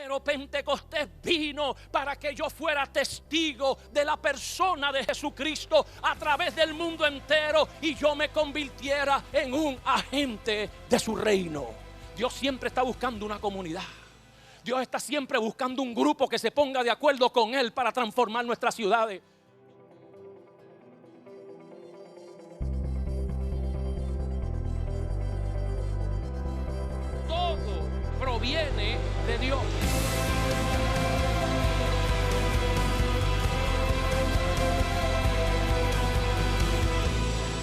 Pero Pentecostés vino para que yo fuera testigo de la persona de Jesucristo a través del mundo entero y yo me convirtiera en un agente de su reino. Dios siempre está buscando una comunidad. Dios está siempre buscando un grupo que se ponga de acuerdo con Él para transformar nuestras ciudades. Todo proviene de Dios.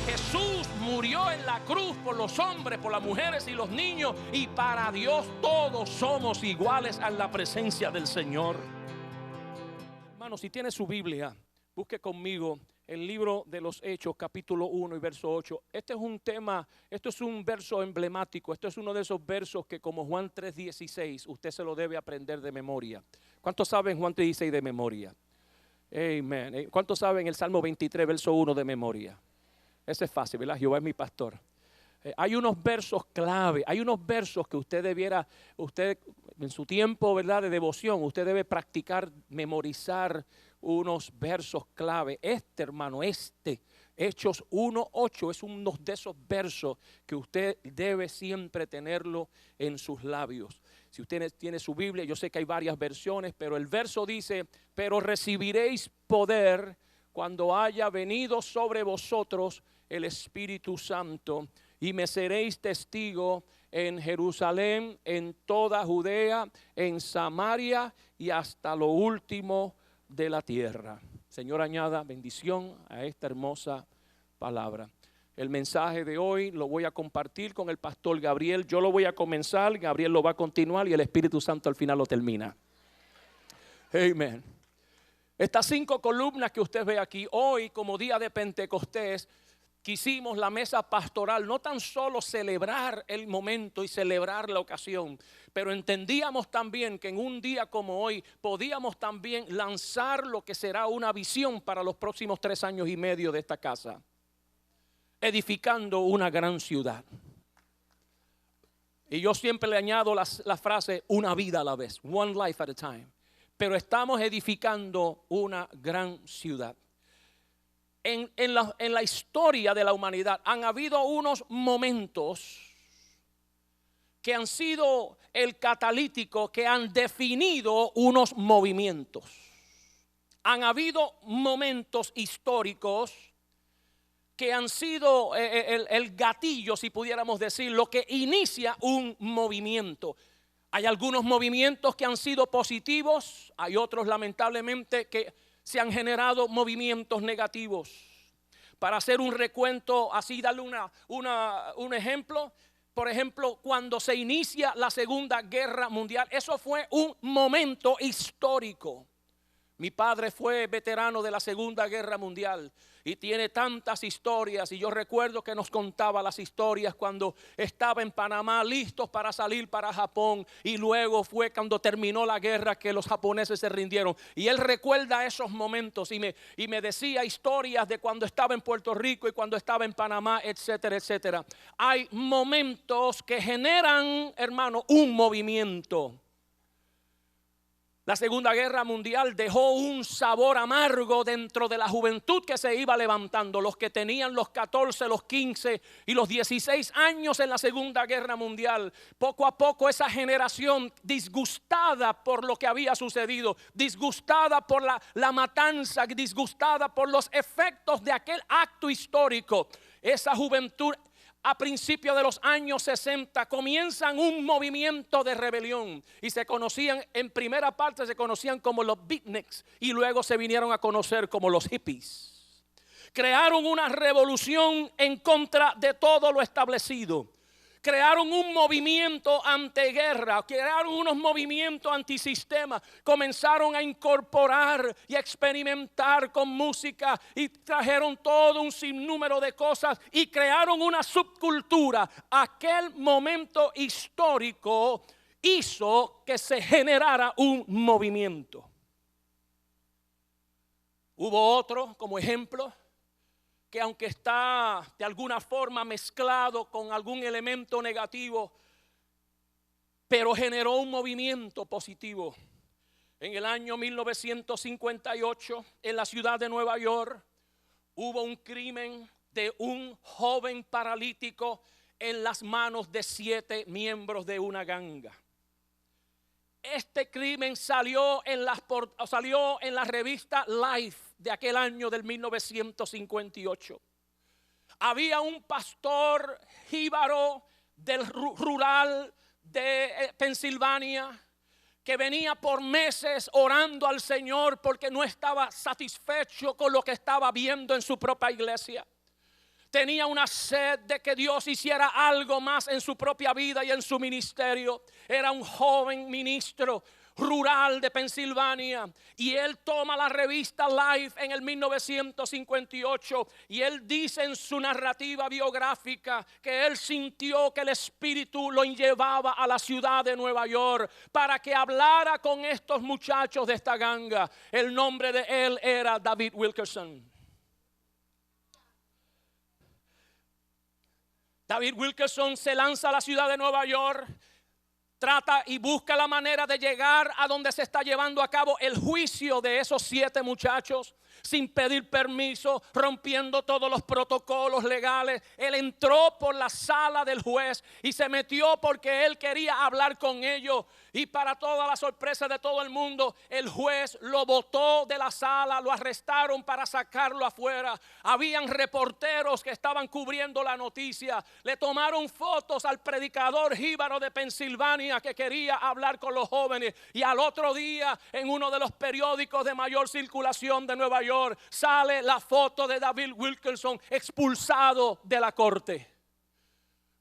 Jesús murió en la cruz por los hombres, por las mujeres y los niños, y para Dios todos somos iguales a la presencia del Señor. Hermano, si tiene su Biblia, busque conmigo el libro de los Hechos, capítulo 1 y verso 8. Este es un tema, esto es un verso emblemático. Esto es uno de esos versos que, como Juan 3:16, usted se lo debe aprender de memoria. ¿Cuántos saben Juan 3:16 de memoria? Amén. ¿Cuántos saben el Salmo 23, verso 1 de memoria? Ese es fácil, ¿verdad? Jehová es mi pastor. Hay unos versos clave, hay unos versos que usted en su tiempo, ¿verdad?, de devoción, usted debe practicar, memorizar unos versos clave. Hermano, Hechos 1:8 es uno de esos versos que usted debe siempre tenerlo en sus labios. Si usted tiene su Biblia, yo sé que hay varias versiones, pero el verso dice: pero recibiréis poder cuando haya venido sobre vosotros el Espíritu Santo, y me seréis testigo en Jerusalén, en toda Judea, en Samaria y hasta lo último de la tierra. Señor, añada bendición a esta hermosa palabra. El mensaje de hoy lo voy a compartir con el pastor Gabriel. Yo lo voy a comenzar, Gabriel lo va a continuar y el Espíritu Santo al final lo termina. Amén. Estas 5 columnas que usted ve aquí hoy, como día de Pentecostés, quisimos la mesa pastoral no tan solo celebrar el momento y celebrar la ocasión, pero entendíamos también que en un día como hoy podíamos también lanzar lo que será una visión para los próximos 3 años y medio de esta casa, edificando una gran ciudad. Y yo siempre le añado la frase: una vida a la vez, one life at a time. Pero estamos edificando una gran ciudad. En la historia de la humanidad han habido unos momentos que han sido el catalítico, que han definido unos movimientos. Han habido momentos históricos que han sido el gatillo, si pudiéramos decir, lo que inicia un movimiento. Hay algunos movimientos que han sido positivos, hay otros lamentablemente que se han generado movimientos negativos. Para hacer un recuento, así darle un ejemplo. Por ejemplo, cuando se inicia la Segunda Guerra Mundial, eso fue un momento histórico. Mi padre fue veterano de la Segunda Guerra Mundial y tiene tantas historias, y yo recuerdo que nos contaba las historias cuando estaba en Panamá listos para salir para Japón, y luego fue cuando terminó la guerra que los japoneses se rindieron, y él recuerda esos momentos y me decía historias de cuando estaba en Puerto Rico y cuando estaba en Panamá, etcétera, etcétera. Hay momentos que generan, hermano, un movimiento. La Segunda Guerra Mundial dejó un sabor amargo dentro de la juventud que se iba levantando. Los que tenían los 14, los 15 y los 16 años en la Segunda Guerra Mundial. Poco a poco esa generación, disgustada por lo que había sucedido, disgustada por la matanza, disgustada por los efectos de aquel acto histórico, esa juventud a principios de los años 60 comienzan un movimiento de rebelión, y se conocían, en primera parte se conocían como los beatniks, y luego se vinieron a conocer como los hippies. Crearon una revolución en contra de todo lo establecido. Crearon un movimiento anteguerra, crearon unos movimientos antisistema, comenzaron a incorporar y a experimentar con música, y trajeron todo un sinnúmero de cosas y crearon una subcultura. Aquel momento histórico hizo que se generara un movimiento. Hubo otro, como ejemplo, que aunque está de alguna forma mezclado con algún elemento negativo, pero generó un movimiento positivo. En el año 1958, en la ciudad de Nueva York, hubo un crimen de un joven paralítico en las manos de 7 miembros de una ganga. Este crimen salió en la revista Life de aquel año del 1958. Había un pastor jíbaro del rural de Pensilvania que venía por meses orando al Señor porque no estaba satisfecho con lo que estaba viendo en su propia iglesia. Tenía una sed de que Dios hiciera algo más en su propia vida y en su ministerio. Era un joven ministro rural de Pensilvania y él toma la revista Life en el 1958 y él dice en su narrativa biográfica que él sintió que el Espíritu lo llevaba a la ciudad de Nueva York para que hablara con estos muchachos de esta ganga. El nombre de él era David Wilkerson. David Wilkerson se lanza a la ciudad de Nueva York, trata y busca la manera de llegar a donde se está llevando a cabo el juicio de esos 7 muchachos sin pedir permiso, rompiendo todos los protocolos legales. Él entró por la sala del juez y se metió porque él quería hablar con ellos. Y para toda la sorpresa de todo el mundo, el juez lo botó de la sala, lo arrestaron para sacarlo afuera. Habían reporteros que estaban cubriendo la noticia. Le tomaron fotos al predicador jíbaro de Pensilvania que quería hablar con los jóvenes. Y al otro día, en uno de los periódicos de mayor circulación de Nueva York, sale la foto de David Wilkerson expulsado de la corte.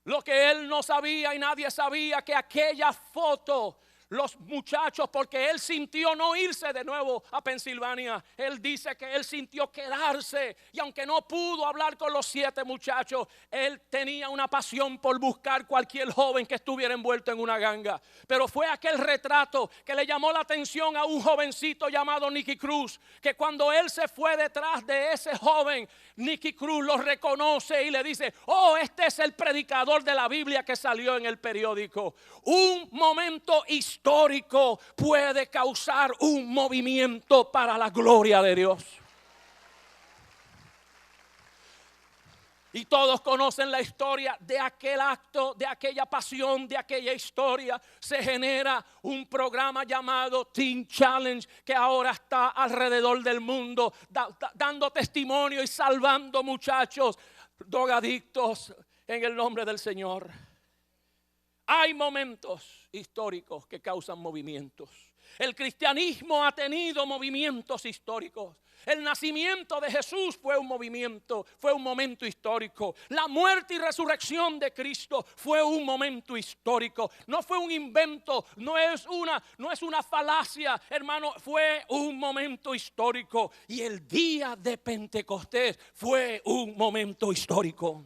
Lo que él no sabía y nadie sabía, que aquella foto, los muchachos, porque él sintió no irse de nuevo a Pensilvania. Él dice que él sintió quedarse y aunque no pudo hablar con los 7 muchachos, él tenía una pasión por buscar cualquier joven que estuviera envuelto en una ganga. Pero fue aquel retrato que le llamó la atención a un jovencito llamado Nicky Cruz, que cuando él se fue detrás de ese joven, Nicky Cruz lo reconoce y le dice: oh, este es el predicador de la Biblia que salió en el periódico. Un momento histórico puede causar un movimiento para la gloria de Dios. Y todos conocen la historia de aquel acto, de aquella pasión, de aquella historia. Se genera un programa llamado Teen Challenge que ahora está alrededor del mundo dando testimonio y salvando muchachos drogadictos en el nombre del Señor. Hay momentos históricos que causan movimientos. El cristianismo ha tenido movimientos históricos. El nacimiento de Jesús fue un movimiento, fue un momento histórico. La muerte y resurrección de Cristo fue un momento histórico. No fue un invento, no es una falacia, hermano, fue un momento histórico. Y el día de Pentecostés fue un momento histórico.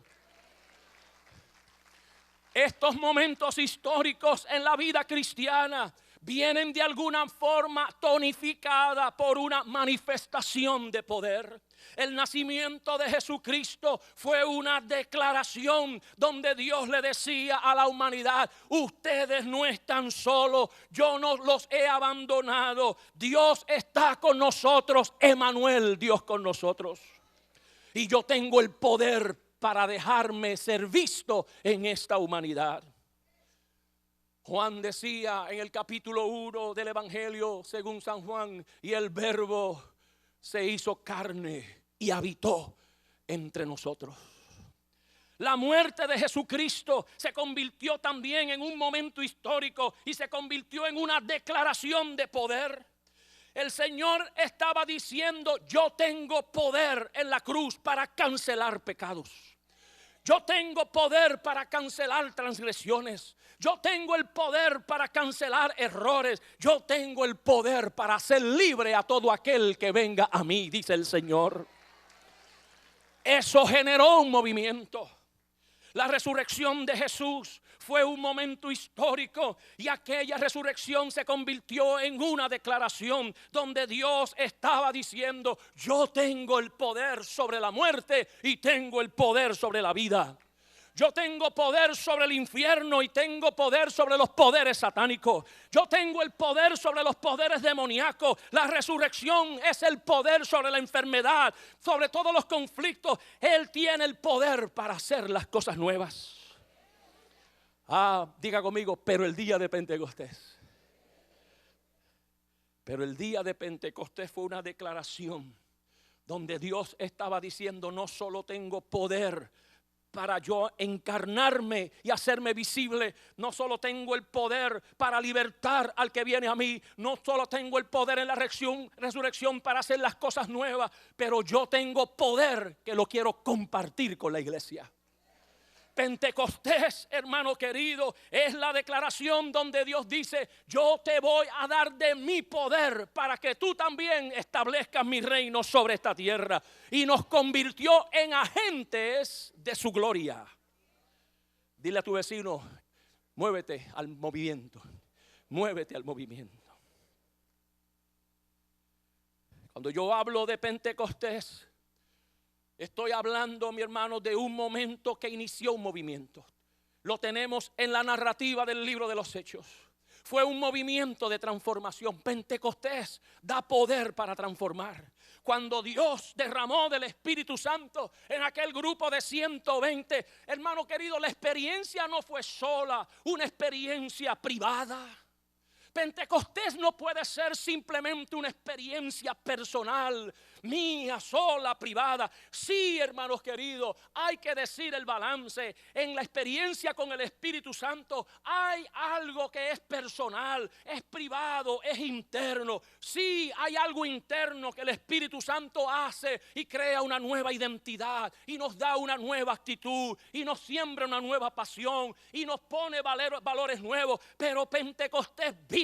Estos momentos históricos en la vida cristiana vienen de alguna forma tonificada por una manifestación de poder. El nacimiento de Jesucristo fue una declaración donde Dios le decía a la humanidad: ustedes no están solos, yo no los he abandonado, Dios está con nosotros, Emmanuel, Dios con nosotros. Y yo tengo el poder para dejarme ser visto en esta humanidad. Juan decía en el capítulo 1 del Evangelio según San Juan: y el Verbo se hizo carne y habitó entre nosotros. La muerte de Jesucristo se convirtió también en un momento histórico y se convirtió en una declaración de poder. El Señor estaba diciendo: yo tengo poder en la cruz para cancelar pecados. Yo tengo poder para cancelar transgresiones. Yo tengo el poder para cancelar errores. Yo tengo el poder para hacer libre a todo aquel que venga a mí, dice el Señor. Eso generó un movimiento. La resurrección de Jesús fue un momento histórico y aquella resurrección se convirtió en una declaración donde Dios estaba diciendo: yo tengo el poder sobre la muerte y tengo el poder sobre la vida. Yo tengo poder sobre el infierno y tengo poder sobre los poderes satánicos. Yo tengo el poder sobre los poderes demoníacos. La resurrección es el poder sobre la enfermedad, sobre todos los conflictos. Él tiene el poder para hacer las cosas nuevas. Diga conmigo, pero el día de Pentecostés. Pero el día de Pentecostés fue una declaración donde Dios estaba diciendo: no solo tengo poder para yo encarnarme y hacerme visible, no solo tengo el poder para libertar al que viene a mí, no solo tengo el poder en la resurrección para hacer las cosas nuevas, pero yo tengo poder que lo quiero compartir con la iglesia. Pentecostés, hermano querido, es la declaración donde Dios dice: yo te voy a dar de mi poder para que tú también establezcas mi reino sobre esta tierra. Y nos convirtió en agentes de su gloria. Dile a tu vecino: muévete al movimiento, muévete al movimiento. Cuando yo hablo de Pentecostés, estoy hablando, mi hermano, de un momento que inició un movimiento. Lo tenemos en la narrativa del libro de los Hechos. Fue un movimiento de transformación. Pentecostés da poder para transformar. Cuando Dios derramó del Espíritu Santo en aquel grupo de 120, hermano querido, la experiencia no fue sola, una experiencia privada. Pentecostés no puede ser simplemente una experiencia personal, mía, sola, privada. Sí, hermanos queridos, hay que decir el balance. En la experiencia con el Espíritu Santo hay algo que es personal, es privado, es interno. Sí, hay algo interno que el Espíritu Santo hace y crea una nueva identidad y nos da una nueva actitud y nos siembra una nueva pasión y nos pone valores nuevos. Pero Pentecostés vino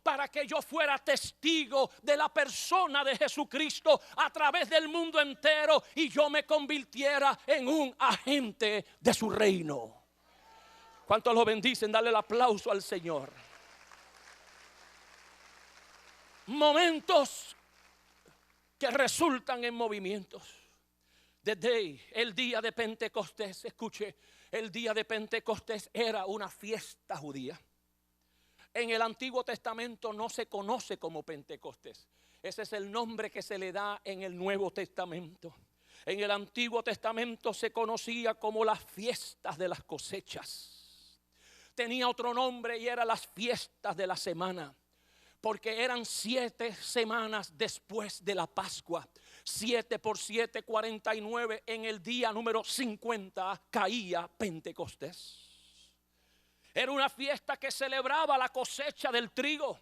para que yo fuera testigo de la persona de Jesucristo a través del mundo entero y yo me convirtiera en un agente de su reino. ¿Cuántos lo bendicen? Dale el aplauso al Señor. Momentos que resultan en movimientos. Desde el día de Pentecostés, escuche, el día de Pentecostés era una fiesta judía. En el Antiguo Testamento no se conoce como Pentecostés. Ese es el nombre que se le da en el Nuevo Testamento. En el Antiguo Testamento se conocía como las fiestas de las cosechas. Tenía otro nombre y era las fiestas de la semana, porque eran 7 semanas después de la Pascua. 7 por 7, 49. En el día número 50 caía Pentecostés. Era una fiesta que celebraba la cosecha del trigo.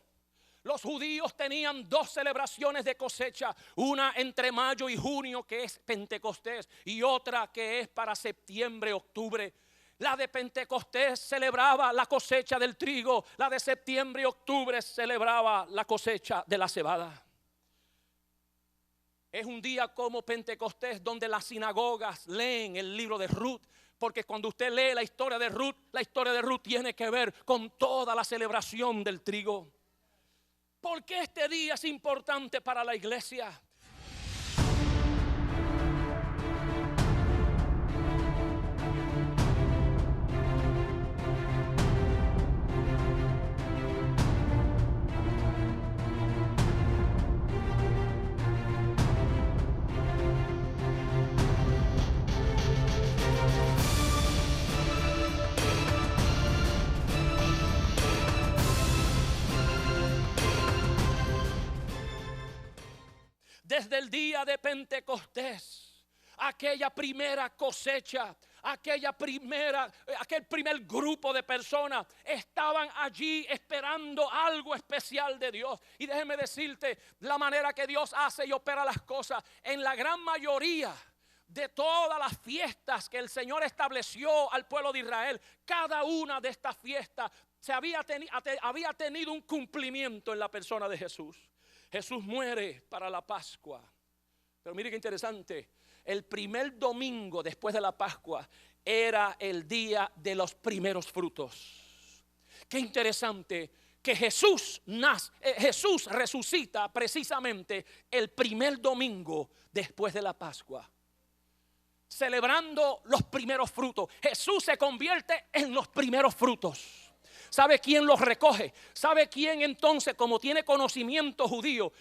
Los judíos tenían 2 celebraciones de cosecha, una entre mayo y junio, que es Pentecostés, y otra que es para septiembre, octubre. La de Pentecostés celebraba la cosecha del trigo, la de septiembre y octubre celebraba la cosecha de la cebada. Es un día como Pentecostés donde las sinagogas leen el libro de Ruth. Porque cuando usted lee la historia de Ruth tiene que ver con toda la celebración del trigo. ¿Por qué este día es importante para la iglesia? Desde el día de Pentecostés, aquella primera cosecha, aquel primer grupo de personas estaban allí esperando algo especial de Dios. Y déjeme decirte, la manera que Dios hace y opera las cosas, en la gran mayoría de todas las fiestas que el Señor estableció al pueblo de Israel, cada una de estas fiestas había tenido un cumplimiento en la persona de Jesús. Jesús muere para la Pascua. Pero mire qué interesante. El primer domingo después de la Pascua era el día de los primeros frutos. Qué interesante que Jesús resucita precisamente el primer domingo después de la Pascua. celebrando los primeros frutos. Jesús se convierte en los primeros frutos. ¿Sabe quién los recoge? ¿Sabe quién entonces, como tiene conocimiento judío?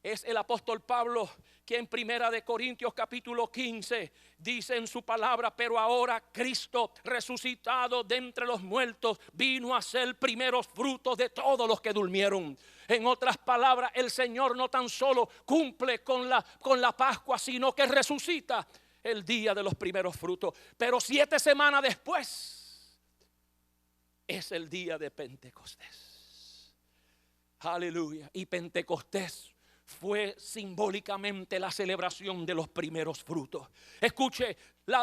Es el apóstol Pablo, que en Primera de Corintios capítulo 15 dice en su palabra: pero ahora Cristo resucitado de entre los muertos vino a ser primeros frutos de todos los que durmieron. En otras palabras, el Señor no tan solo cumple con la Pascua, sino que resucita el día de los primeros frutos. Pero 7 semanas después es el día de Pentecostés. Aleluya. Y Pentecostés fue simbólicamente la celebración de los primeros frutos. Escuche,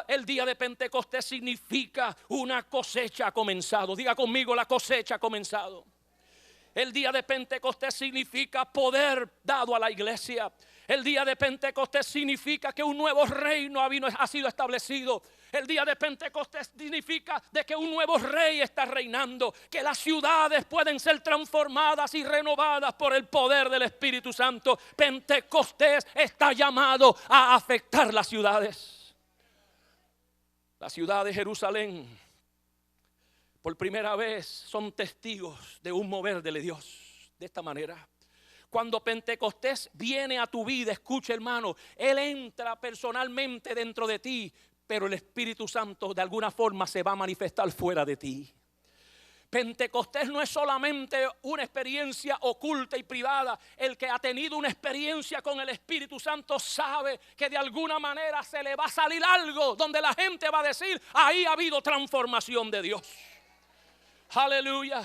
el día de Pentecostés significa una cosecha ha comenzado. Diga conmigo: la cosecha ha comenzado. El día de Pentecostés significa poder dado a la iglesia. El día de Pentecostés significa que un nuevo reino ha sido establecido. El día de Pentecostés significa de que un nuevo rey está reinando, que las ciudades pueden ser transformadas y renovadas por el poder del Espíritu Santo. Pentecostés está llamado a afectar las ciudades. La ciudad de Jerusalén, por primera vez, son testigos de un mover de Dios de esta manera. Cuando Pentecostés viene a tu vida, escucha, hermano, Él entra personalmente dentro de ti, pero el Espíritu Santo de alguna forma se va a manifestar fuera de ti. Pentecostés no es solamente una experiencia oculta y privada. El que ha tenido una experiencia con el Espíritu Santo sabe que de alguna manera se le va a salir algo donde la gente va a decir: ahí ha habido transformación de Dios. Aleluya.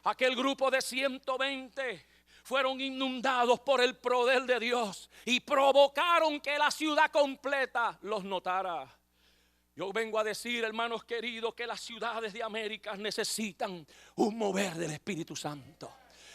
Aquel grupo de 120 fueron inundados por el poder de Dios y provocaron que la ciudad completa los notara. Yo vengo a decir, hermanos queridos, que las ciudades de América necesitan un mover del Espíritu Santo.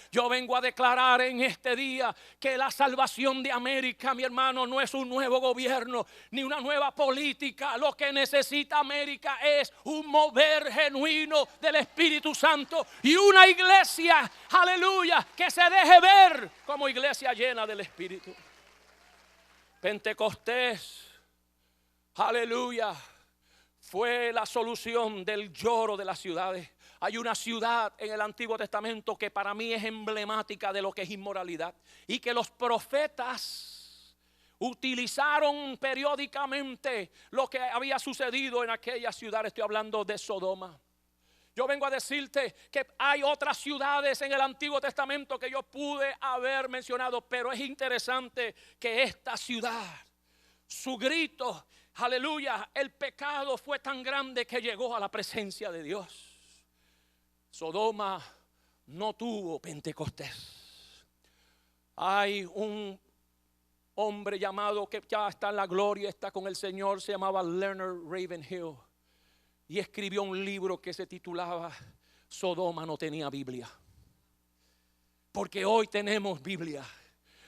Yo vengo a declarar en este día que la salvación de América, mi hermano, no es un nuevo gobierno ni una nueva política. Lo que necesita América es un mover genuino del Espíritu Santo y una iglesia, aleluya, que se deje ver como iglesia llena del Espíritu. Pentecostés, aleluya, fue la solución del lloro de las ciudades. Hay una ciudad en el Antiguo Testamento que para mí es emblemática de lo que es inmoralidad y que los profetas utilizaron periódicamente lo que había sucedido en aquella ciudad. Estoy hablando de Sodoma. Yo vengo a decirte que hay otras ciudades en el Antiguo Testamento que yo pude haber mencionado, pero es interesante que esta ciudad, su grito, aleluya, el pecado fue tan grande que llegó a la presencia de Dios. Sodoma no tuvo Pentecostés. Hay un hombre llamado que ya está en la gloria, está con el Señor, se llamaba Leonard Ravenhill, y escribió un libro que se titulaba Sodoma no tenía Biblia. Porque hoy tenemos Biblia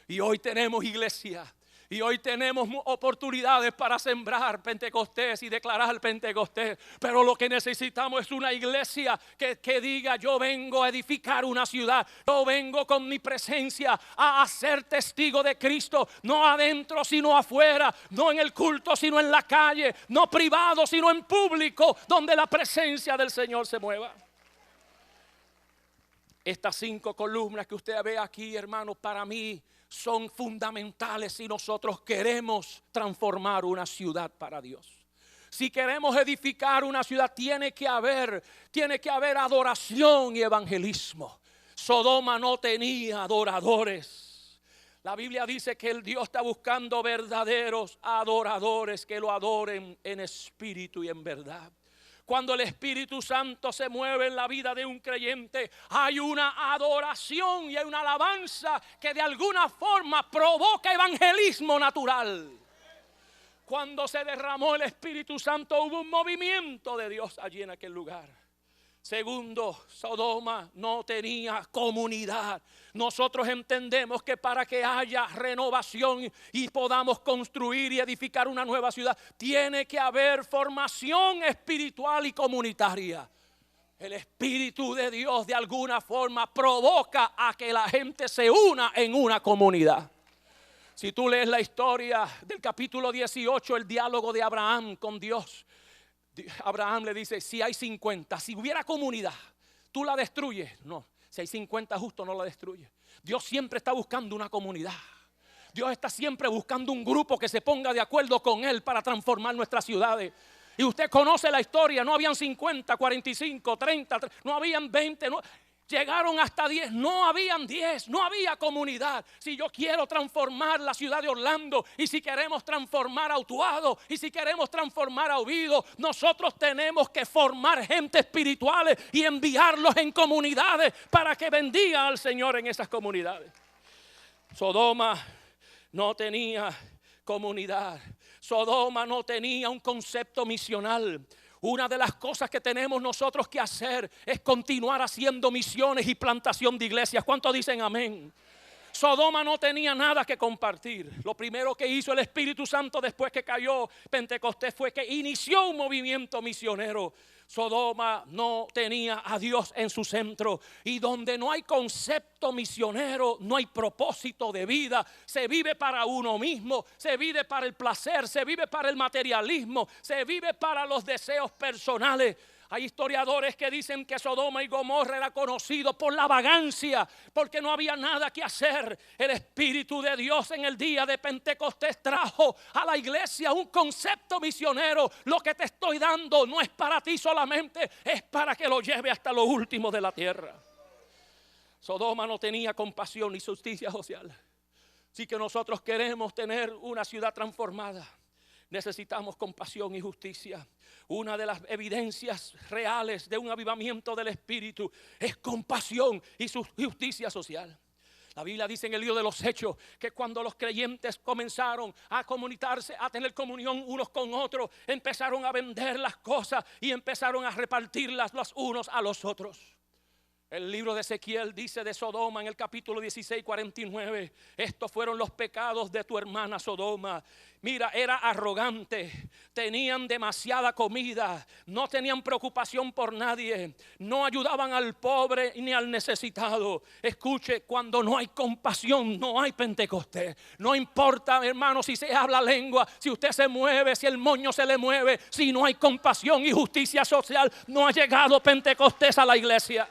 y hoy tenemos iglesia. Y hoy tenemos oportunidades para sembrar Pentecostés y declarar Pentecostés. Pero lo que necesitamos es una iglesia que diga: yo vengo a edificar una ciudad. Yo vengo con mi presencia a ser testigo de Cristo. No adentro sino afuera. No en el culto sino en la calle. No privado sino en público, donde la presencia del Señor se mueva. Estas 5 columnas que usted ve aquí, hermano, para mí son fundamentales si nosotros queremos transformar una ciudad para Dios. Si queremos edificar una ciudad, tiene que haber adoración y evangelismo. Sodoma no tenía adoradores. La Biblia dice que el Dios está buscando verdaderos adoradores que lo adoren en espíritu y en verdad. Cuando el Espíritu Santo se mueve en la vida de un creyente, hay una adoración y hay una alabanza que de alguna forma provoca evangelismo natural. Cuando se derramó el Espíritu Santo, hubo un movimiento de Dios allí en aquel lugar. Segundo, Sodoma no tenía comunidad. Nosotros entendemos que para que haya renovación y podamos construir y edificar una nueva ciudad, tiene que haber formación espiritual y comunitaria. El Espíritu de Dios de alguna forma provoca a que la gente se una en una comunidad. Si tú lees la historia del capítulo 18, el diálogo de Abraham con Dios, Abraham le dice, si hay 50, si hubiera comunidad, ¿tú la destruyes? No, si hay 50 justos no la destruyes. Dios siempre está buscando una comunidad. Dios está siempre buscando un grupo que se ponga de acuerdo con Él para transformar nuestras ciudades. Y usted conoce la historia, no habían 50, 45, 30, no habían 20, no, llegaron hasta 10, no habían 10, no había comunidad. Si yo quiero transformar la ciudad de Orlando, y si queremos transformar a Utuado, y si queremos transformar a Oviedo, nosotros tenemos que formar gente espirituales y enviarlos en comunidades para que bendigan al Señor en esas comunidades. Sodoma no tenía comunidad. Sodoma no tenía un concepto misional. Una de las cosas que tenemos nosotros que hacer es continuar haciendo misiones y plantación de iglesias. ¿Cuántos dicen amén? Sodoma no tenía nada que compartir. Lo primero que hizo el Espíritu Santo después que cayó Pentecostés fue que inició un movimiento misionero. Sodoma no tenía a Dios en su centro, y donde no hay concepto misionero, no hay propósito de vida. Se vive para uno mismo, se vive para el placer, se vive para el materialismo, se vive para los deseos personales. Hay historiadores que dicen que Sodoma y Gomorra era conocido por la vagancia, porque no había nada que hacer. El Espíritu de Dios en el día de Pentecostés trajo a la iglesia un concepto misionero. Lo que te estoy dando no es para ti solamente, es para que lo lleve hasta lo último de la tierra. Sodoma no tenía compasión ni justicia social. Así que nosotros queremos tener una ciudad transformada. Necesitamos compasión y justicia. Una de las evidencias reales de un avivamiento del Espíritu es compasión y justicia social. La Biblia dice en el libro de los Hechos que cuando los creyentes comenzaron a comunicarse, a tener comunión unos con otros, empezaron a vender las cosas y empezaron a repartirlas los unos a los otros. El libro de Ezequiel dice de Sodoma en el capítulo 16, 49, estos fueron los pecados de tu hermana Sodoma. Mira, era arrogante, tenían demasiada comida, no tenían preocupación por nadie, no ayudaban al pobre ni al necesitado. Escuche, cuando no hay compasión, no hay Pentecostés. No importa, hermano, si se habla lengua, si usted se mueve, si el moño se le mueve, si no hay compasión y justicia social, no ha llegado Pentecostés a la iglesia.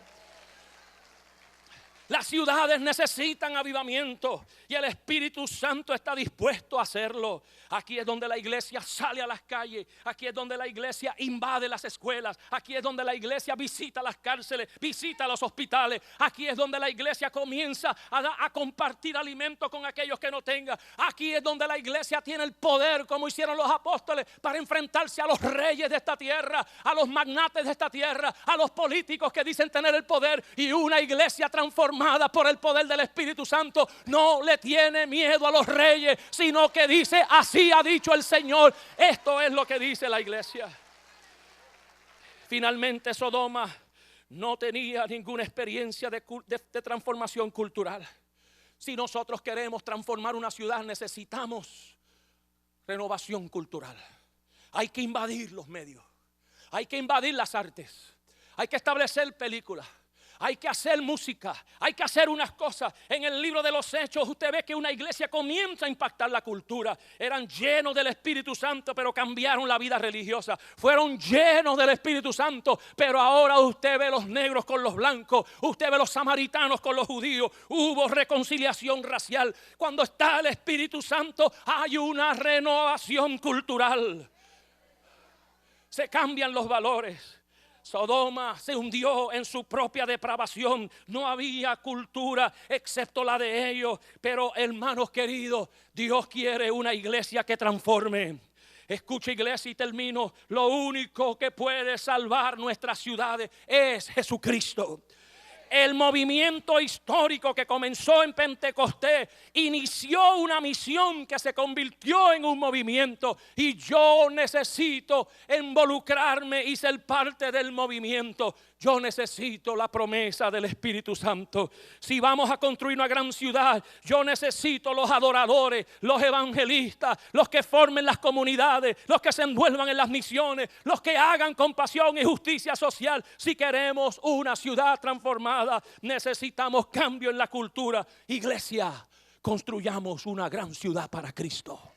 Las ciudades necesitan avivamiento y el Espíritu Santo está dispuesto a hacerlo. Aquí es donde la iglesia sale a las calles. Aquí es donde la iglesia invade las escuelas. Aquí es donde la iglesia visita las cárceles, visita los hospitales. Aquí es donde la iglesia comienza a compartir alimento con aquellos que no tengan. Aquí es donde la iglesia tiene el poder, como hicieron los apóstoles, para enfrentarse a los reyes de esta tierra, a los magnates de esta tierra, a los políticos que dicen tener el poder. Y una iglesia transformada por el poder del Espíritu Santo no le tiene miedo a los reyes, sino que dice: así ha dicho el Señor. Esto es lo que dice la iglesia. Finalmente, Sodoma no tenía ninguna experiencia de transformación cultural. Si nosotros queremos transformar una ciudad, necesitamos renovación cultural. Hay que invadir los medios, hay que invadir las artes, hay que establecer películas, hay que hacer música, hay que hacer unas cosas. En el libro de los Hechos usted ve que una iglesia comienza a impactar la cultura. Eran llenos del Espíritu Santo, pero cambiaron la vida religiosa. Fueron llenos del Espíritu Santo, pero ahora usted ve los negros con los blancos, usted ve los samaritanos con los judíos. Hubo reconciliación racial. Cuando está el Espíritu Santo hay una renovación cultural. Se cambian los valores. Sodoma se hundió en su propia depravación. No había cultura excepto la de ellos. Pero, hermanos queridos, Dios quiere una iglesia que transforme. Escucha, iglesia, y termino. Lo único que puede salvar nuestras ciudades es Jesucristo. El movimiento histórico que comenzó en Pentecostés inició una misión que se convirtió en un movimiento, y yo necesito involucrarme y ser parte del movimiento. Yo necesito la promesa del Espíritu Santo. Si vamos a construir una gran ciudad, yo necesito los adoradores, los evangelistas, los que formen las comunidades, los que se envuelvan en las misiones, los que hagan compasión y justicia social. Si queremos una ciudad transformada, necesitamos cambio en la cultura. Iglesia, construyamos una gran ciudad para Cristo.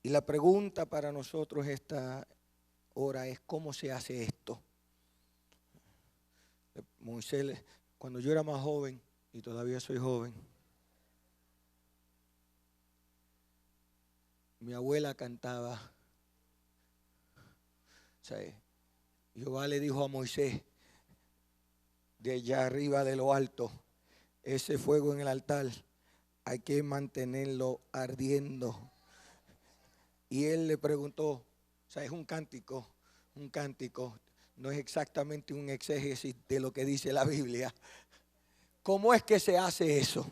Y la pregunta para nosotros esta hora es: ¿cómo se hace esto? Moisés, cuando yo era más joven, y todavía soy joven, mi abuela cantaba. O sea, Jehová le dijo a Moisés, de allá arriba de lo alto, ese fuego en el altar hay que mantenerlo ardiendo. Y él le preguntó, o sea, es un cántico, no es exactamente un exégesis de lo que dice la Biblia. ¿Cómo es que se hace eso?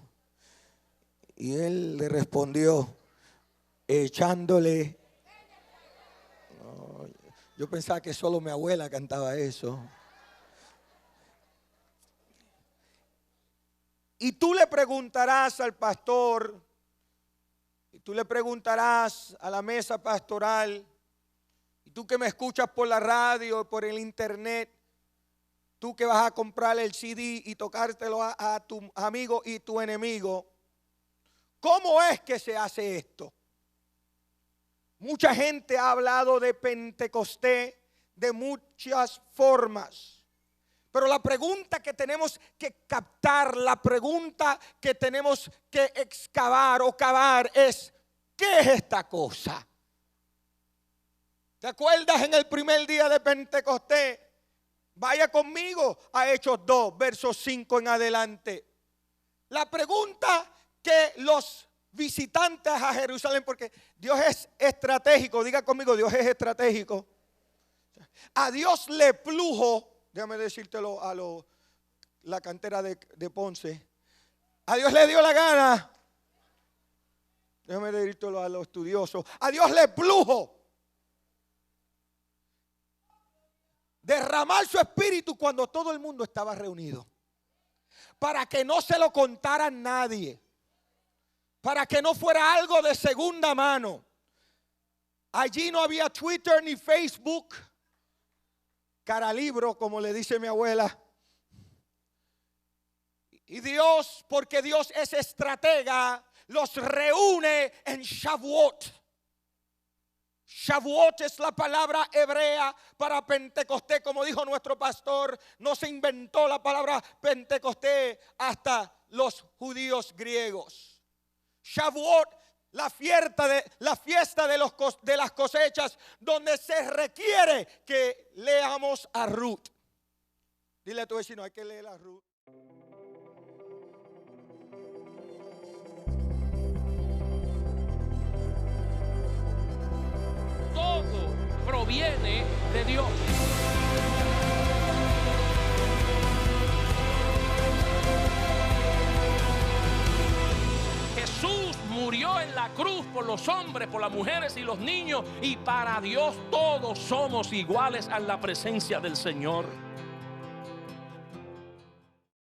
Y él le respondió, echándole. No, yo pensaba que solo mi abuela cantaba eso. Y tú le preguntarás al pastor, y tú le preguntarás a la mesa pastoral, y tú que me escuchas por la radio, por el internet, tú que vas a comprar el CD y tocártelo a tu amigo y tu enemigo, ¿cómo es que se hace esto? Mucha gente ha hablado de Pentecostés de muchas formas. Pero la pregunta que tenemos que captar, la pregunta que tenemos que excavar o cavar es: ¿qué es esta cosa? ¿Te acuerdas en el primer día de Pentecostés? Vaya conmigo a Hechos 2, versos 5 en adelante. La pregunta que los visitantes a Jerusalén, porque Dios es estratégico, diga conmigo, Dios es estratégico. A Dios le plujo, déjame decírtelo a la cantera de Ponce, a Dios le dio la gana, déjame decírtelo a los estudiosos, a Dios le plujo derramar su espíritu cuando todo el mundo estaba reunido, para que no se lo contara nadie, para que no fuera algo de segunda mano. Allí no había Twitter ni Facebook, cara libro, como le dice mi abuela. Y Dios, porque Dios es estratega, los reúne en Shavuot. Shavuot es la palabra hebrea para Pentecostés, como dijo nuestro pastor. No se inventó la palabra Pentecostés hasta los judíos griegos. Shavuot, la fiesta de las cosechas, donde se requiere que leamos a Ruth. Dile a tu vecino, hay que leer a Ruth. Todo proviene de Dios. Jesús murió en la cruz por los hombres, por las mujeres y los niños, y para Dios todos somos iguales a la presencia del Señor.